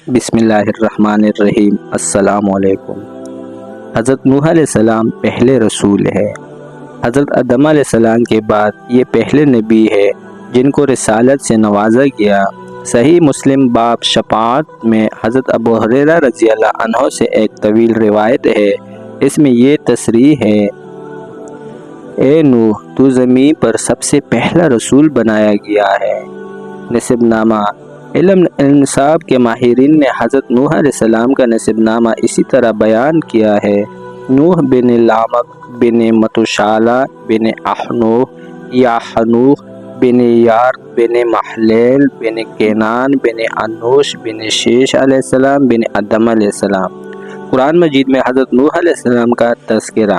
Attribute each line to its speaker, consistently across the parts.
Speaker 1: بسم اللہ الرحمن الرحیم۔ السلام علیکم۔ حضرت نوح علیہ السلام پہلے رسول ہے۔ حضرت آدم علیہ السلام کے بعد یہ پہلے نبی ہے جن کو رسالت سے نوازا گیا۔ صحیح مسلم باب شفاعت میں حضرت ابو ہریرہ رضی اللہ عنہ سے ایک طویل روایت ہے۔ اس میں یہ تصریح ہے: اے نوح، تو زمین پر سب سے پہلا رسول بنایا گیا ہے۔ نسب نامہ: علم انساب کے ماہرین نے حضرت نوح علیہ السلام کا نسب نامہ اسی طرح بیان کیا ہے: نوح بن لامک بن متوشالہ بن احنوح یا حنوح بن یار بن محلیل بن کینان بن انوش بن شیش علیہ السلام بن آدم علیہ السلام۔ قرآن مجید میں حضرت نوح علیہ السلام کا تذکرہ۔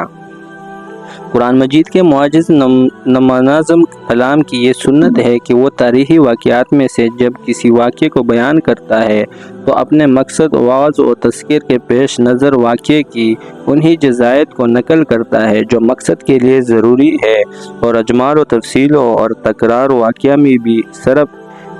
Speaker 1: قرآن مجید کے معجز نمنظم کلام کی یہ سنت ہے کہ وہ تاریخی واقعات میں سے جب کسی واقعے کو بیان کرتا ہے تو اپنے مقصد، وعظ و تذکیر کے پیش نظر واقعے کی انہی جزئیات کو نقل کرتا ہے جو مقصد کے لیے ضروری ہے، اور اجمال و تفصیل اور تکرار واقعہ میں بھی صرف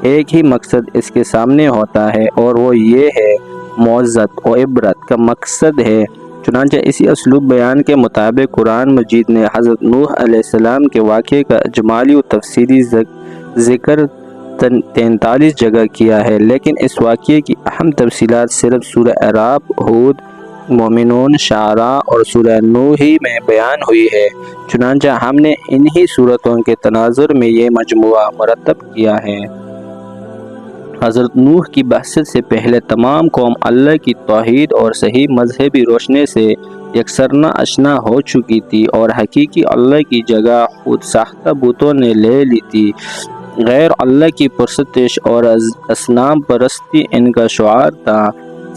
Speaker 1: ایک ہی مقصد اس کے سامنے ہوتا ہے، اور وہ یہ ہے: موعظت و عبرت کا مقصد ہے۔ چنانچہ اسی اسلوب بیان کے مطابق قرآن مجید نے حضرت نوح علیہ السلام کے واقعے کا اجمالی و تفصیلی ذکر 43 جگہ کیا ہے، لیکن اس واقعے کی اہم تفصیلات صرف سورہ اعراف، ہود، مومنون، شعراء اور سورہ نوح ہی میں بیان ہوئی ہے۔ چنانچہ ہم نے انہی صورتوں کے تناظر میں یہ مجموعہ مرتب کیا ہے۔ حضرت نوح کی بعثت سے پہلے تمام قوم اللہ کی توحید اور صحیح مذہبی روشنی سے یکسرانہ آشنا ہو چکی تھی، اور حقیقی اللہ کی جگہ خود ساختہ بتوں نے لے لی تھی۔ غیر اللہ کی پرستش اور اصنام پرستی ان کا شعار تھا۔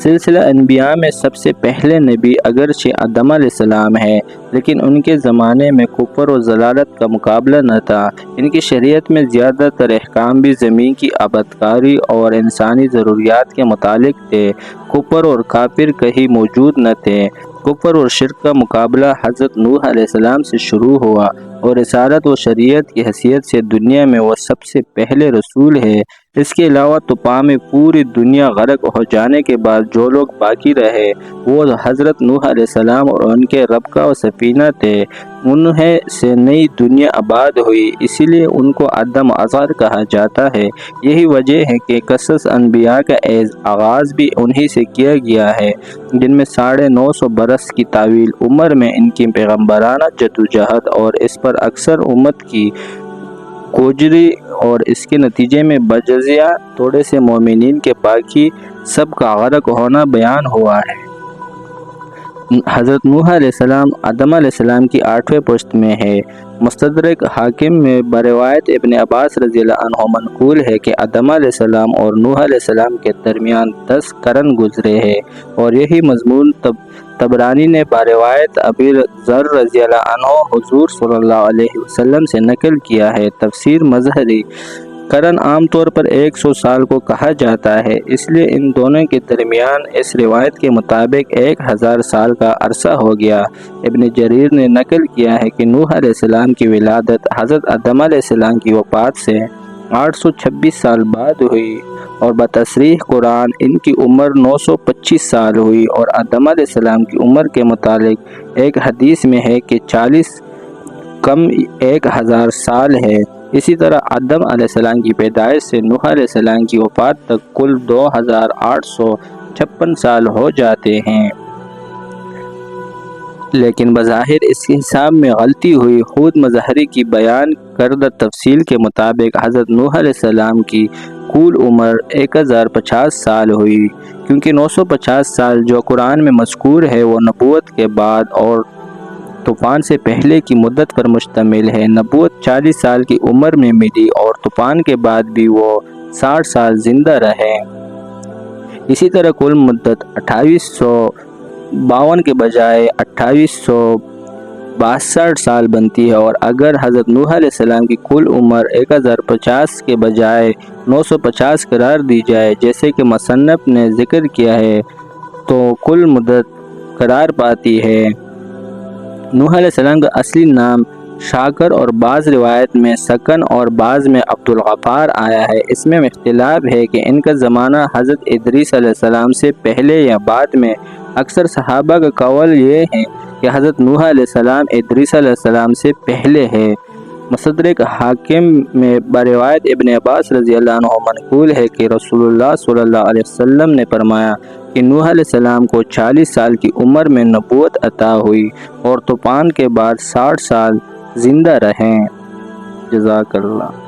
Speaker 1: سلسلہ انبیاء میں سب سے پہلے نبی اگرچہ آدم علیہ السلام ہے، لیکن ان کے زمانے میں کفر و ضلالت کا مقابلہ نہ تھا۔ ان کی شریعت میں زیادہ تر احکام بھی زمین کی آبادکاری اور انسانی ضروریات کے متعلق تھے۔ کفر اور کافر کہیں موجود نہ تھے۔ کفر اور شرک کا مقابلہ حضرت نوح علیہ السلام سے شروع ہوا، اور رسالت و شریعت کی حیثیت سے دنیا میں وہ سب سے پہلے رسول ہے۔ اس کے علاوہ طوفان میں پوری دنیا غرق ہو جانے کے بعد جو لوگ باقی رہے وہ حضرت نوح علیہ السلام اور ان کے ربقہ و سفینہ تھے۔ انہیں سے نئی دنیا آباد ہوئی، اسی لیے ان کو آدم اصغر کہا جاتا ہے۔ یہی وجہ ہے کہ قصص انبیاء کا آغاز بھی انہی سے کیا گیا ہے، جن میں 950 برس کی طویل عمر میں ان کی پیغمبرانہ جدوجہد اور اس پر اکثر امت کی کوجری اور اس کے نتیجے میں بجزیہ تھوڑے سے مومنین کے باقی سب کا غرق ہونا بیان ہوا ہے۔ حضرت نوح علیہ السلام آدم علیہ السلام کی 8ویں پشت میں ہے۔ مستدرک حاکم میں بروایت ابن عباس رضی اللہ عنہ منقول ہے کہ آدم علیہ السلام اور نوح علیہ السلام کے درمیان 10 قرن گزرے ہیں، اور یہی مضمون طبرانی نے بروایت ابی ذر رضی اللہ عنہ حضور صلی اللہ علیہ وسلم سے نقل کیا ہے۔ تفسیر مظہری: قرن عام طور پر 100 سال کو کہا جاتا ہے، اس لیے ان دونوں کے درمیان اس روایت کے مطابق 1000 سال کا عرصہ ہو گیا۔ ابن جریر نے نقل کیا ہے کہ نوح علیہ السلام کی ولادت حضرت آدم علیہ السلام کی وفات سے 826 سال بعد ہوئی، اور بتصریح قرآن ان کی عمر 925 سال ہوئی، اور آدم علیہ السلام کی عمر کے متعلق ایک حدیث میں ہے کہ 40 کم 1000 سال ہے۔ اسی طرح آدم علیہ السلام کی پیدائش سے نوح علیہ السلام کی وفات تک کل 2856 سال ہو جاتے ہیں۔ لیکن بظاہر اس کے حساب میں غلطی ہوئی۔ ہود مظہری کی بیان کردہ تفصیل کے مطابق حضرت نوح علیہ السلام کی کل عمر 1050 سال ہوئی، کیونکہ 950 سال جو قرآن میں مذکور ہے وہ نبوت کے بعد اور طوفان سے پہلے کی مدت پر مشتمل ہے۔ نبوت 40 سال کی عمر میں ملی، اور طوفان کے بعد بھی وہ 60 سال زندہ رہے۔ اسی طرح کل مدت 2852 کے بجائے 2862 سال بنتی ہے، اور اگر حضرت نوح علیہ السلام کی کل عمر 1050 کے بجائے 950 قرار دی جائے جیسے کہ مصنف نے ذکر کیا ہے تو کل مدت قرار پاتی ہے۔ نوح علیہ السلام کا اصلی نام شاکر اور بعض روایت میں سکن اور بعض میں عبدالغفار آیا ہے۔ اس میں اختلاف ہے کہ ان کا زمانہ حضرت ادریس علیہ السلام سے پہلے یا بعد میں۔ اکثر صحابہ کا قول یہ ہے کہ حضرت نوح علیہ السلام ادریس علیہ السلام سے پہلے ہے۔ مستدرک حاکم میں بروایت ابن عباس رضی اللہ عنہ منقول ہے کہ رسول اللہ صلی اللہ علیہ وسلم نے فرمایا کہ نوح علیہ السلام کو 40 سال کی عمر میں نبوت عطا ہوئی اور طوفان کے بعد 60 سال زندہ رہیں۔ جزاک اللہ۔